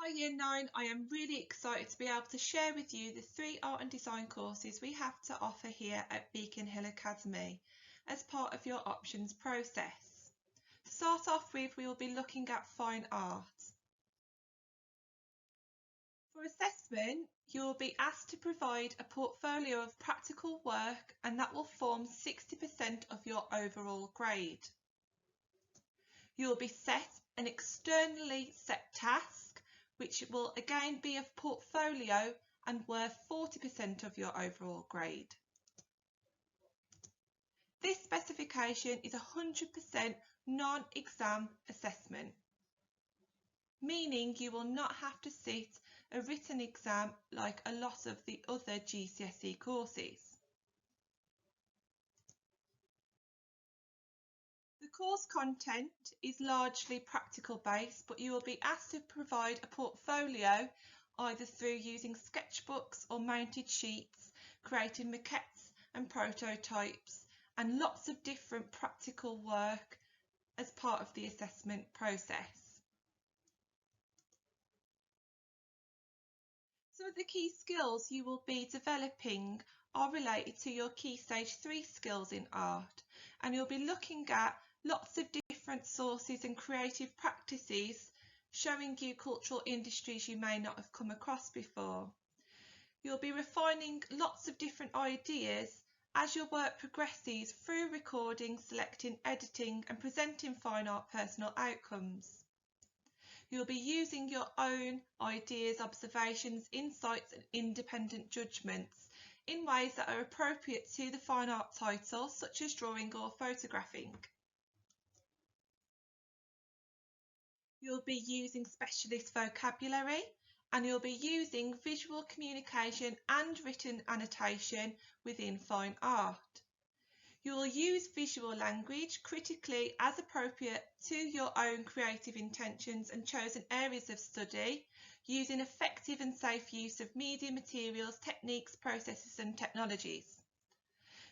Hi Year 9, I am really excited to be able to share with you the 3 art and design courses we have to offer here at Beacon Hill Academy as part of your options process. To start off with, we will be looking at fine art. For assessment, you will be asked to provide a portfolio of practical work, and that will form 60% of your overall grade. You will be set an externally set task, which will again be a portfolio and worth 40% of your overall grade. This specification is 100% non-exam assessment, meaning you will not have to sit a written exam like a lot of the other GCSE courses. The course content is largely practical based, but you will be asked to provide a portfolio either through using sketchbooks or mounted sheets, creating maquettes and prototypes, and lots of different practical work as part of the assessment process. Some of the key skills you will be developing are related to your Key Stage 3 skills in art, and you'll be looking at lots of different sources and creative practices showing you cultural industries you may not have come across before. You'll be refining lots of different ideas as your work progresses through recording, selecting, editing and presenting fine art personal outcomes. You'll be using your own ideas, observations, insights and independent judgments in ways that are appropriate to the fine art title, such as drawing or photographing. You'll be using specialist vocabulary, and you'll be using visual communication and written annotation within fine art. You will use visual language critically as appropriate to your own creative intentions and chosen areas of study, using effective and safe use of media, materials, techniques, processes and technologies.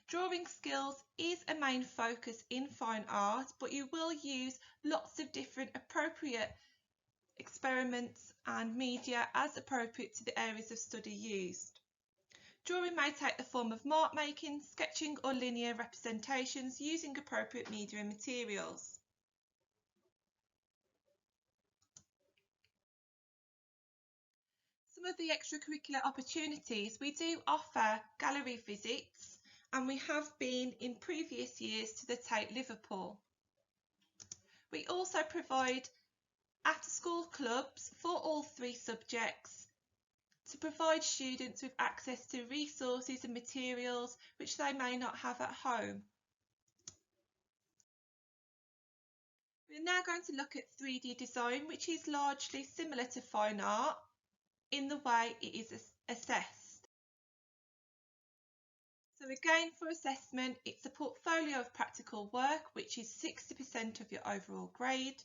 Drawing skills is a main focus in fine art, but you will use lots of different appropriate experiments and media as appropriate to the areas of study used. Drawing may take the form of mark making, sketching or linear representations using appropriate media and materials. Some of the extracurricular opportunities, we do offer gallery visits, and we have been in previous years to the Tate Liverpool. We also provide after-school clubs for all 3 subjects to provide students with access to resources and materials which they may not have at home. We're now going to look at 3D design, which is largely similar to fine art in the way it is assessed. So again, for assessment, it's a portfolio of practical work, which is 60% of your overall grade.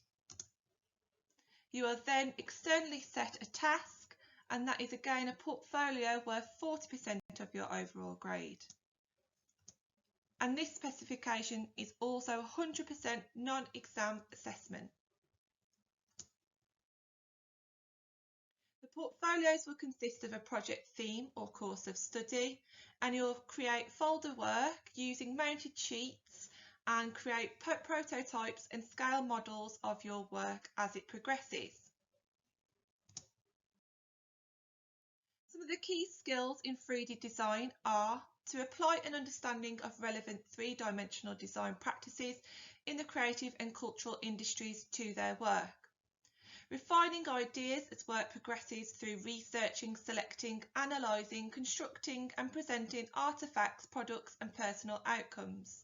You are then externally set a task, and that is again a portfolio worth 40% of your overall grade. And this specification is also 100% non-exam assessment. The portfolios will consist of a project theme or course of study, and you'll create folder work using mounted sheets and create prototypes and scale models of your work as it progresses. Some of the key skills in 3D design are to apply an understanding of relevant 3-dimensional design practices in the creative and cultural industries to their work. Refining ideas as work progresses through researching, selecting, analysing, constructing and presenting artefacts, products and personal outcomes.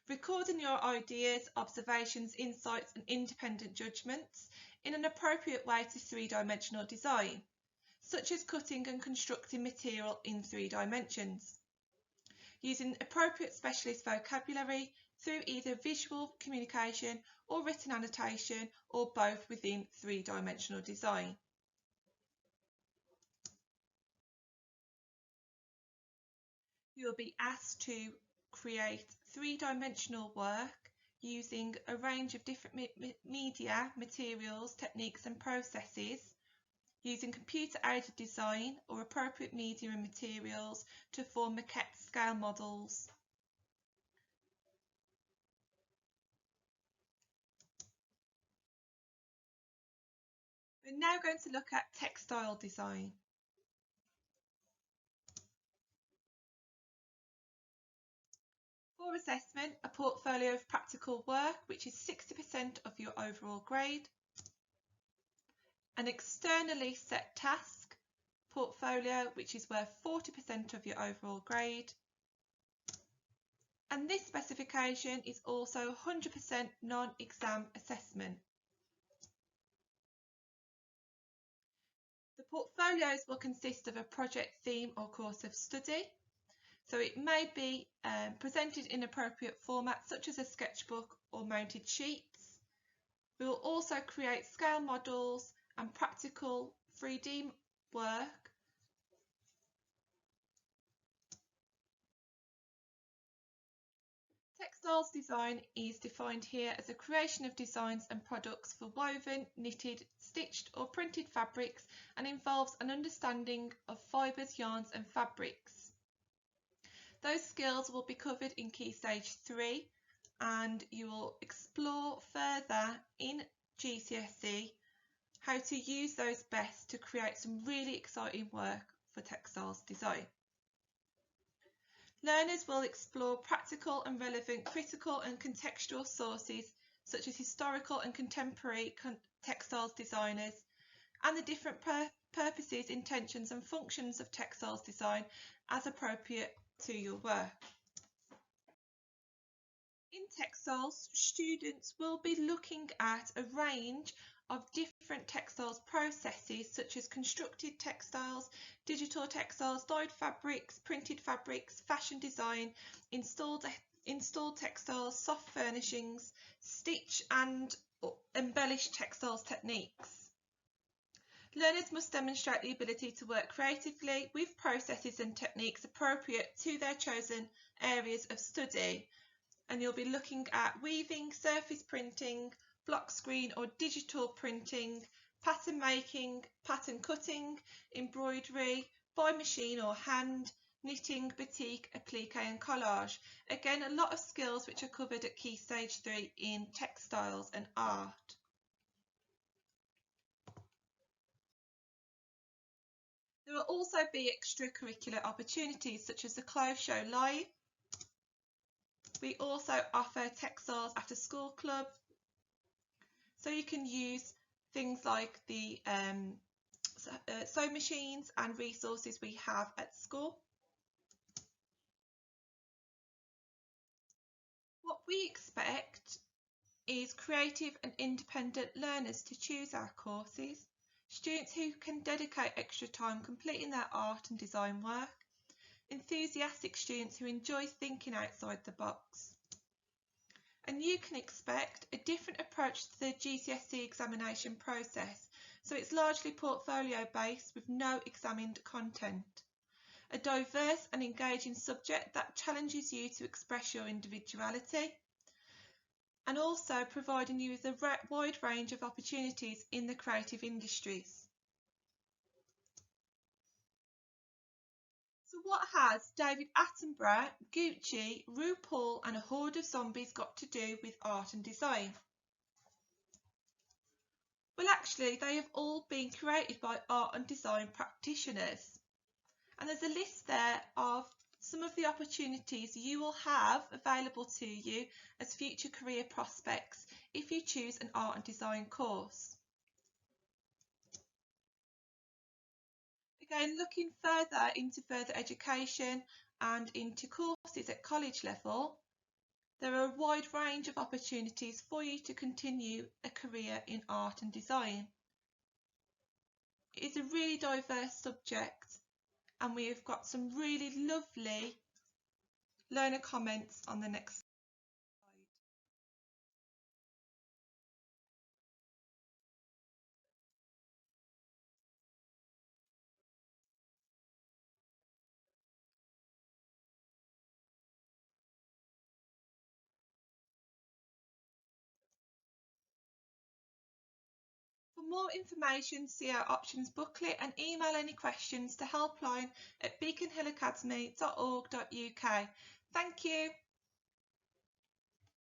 Recording your ideas, observations, insights and independent judgments in an appropriate way to 3-dimensional design, such as cutting and constructing material in 3 dimensions. Using appropriate specialist vocabulary through either visual communication or written annotation, or both within 3-dimensional design. You will be asked to create 3-dimensional work using a range of different media, materials, techniques and processes using computer-aided design or appropriate media and materials to form maquette scale models. We're now going to look at textile design. For assessment, a portfolio of practical work, which is 60% of your overall grade. An externally set task portfolio, which is worth 40% of your overall grade. And this specification is also 100% non-exam assessment. The portfolios will consist of a project theme or course of study. So it may be presented in appropriate formats such as a sketchbook or mounted sheets. We will also create scale models and practical 3D work. Textiles design is defined here as a creation of designs and products for woven, knitted, stitched or printed fabrics and involves an understanding of fibres, yarns and fabrics. Those skills will be covered in Key Stage 3 and you will explore further in GCSE how to use those best to create some really exciting work for textiles design. Learners will explore practical and relevant critical and contextual sources such as historical and contemporary textiles designers and the different purposes, intentions and functions of textiles design as appropriate to your work. In textiles, students will be looking at a range of different textiles processes such as constructed textiles, digital textiles, dyed fabrics, printed fabrics, fashion design, installed textiles, soft furnishings, stitch and embellished textiles techniques. Learners must demonstrate the ability to work creatively with processes and techniques appropriate to their chosen areas of study. And you'll be looking at weaving, surface printing, block screen or digital printing, pattern making, pattern cutting, embroidery, by machine or hand, knitting, batik, applique and collage. Again, a lot of skills which are covered at Key Stage 3 in textiles and art. There will also be extracurricular opportunities such as the Clothes Show Live. We also offer textiles after school club. So you can use things like the sewing machines and resources we have at school. What we expect is creative and independent learners to choose our courses, students who can dedicate extra time completing their art and design work, enthusiastic students who enjoy thinking outside the box. And you can expect a different approach to the GCSE examination process, so it's largely portfolio based with no examined content. A diverse and engaging subject that challenges you to express your individuality, and also providing you with a wide range of opportunities in the creative industries. So what has David Attenborough, Gucci, RuPaul and a horde of zombies got to do with art and design? Well, actually, they have all been created by art and design practitioners. And there's a list there of some of the opportunities you will have available to you as future career prospects if you choose an art and design course. Again, looking further into further education and into courses at college level, there are a wide range of opportunities for you to continue a career in art and design. It is a really diverse subject and we have got some really lovely learner comments on the next slide. For more information, see our options booklet and email any questions to helpline@beaconhillacademy.org.uk. Thank you.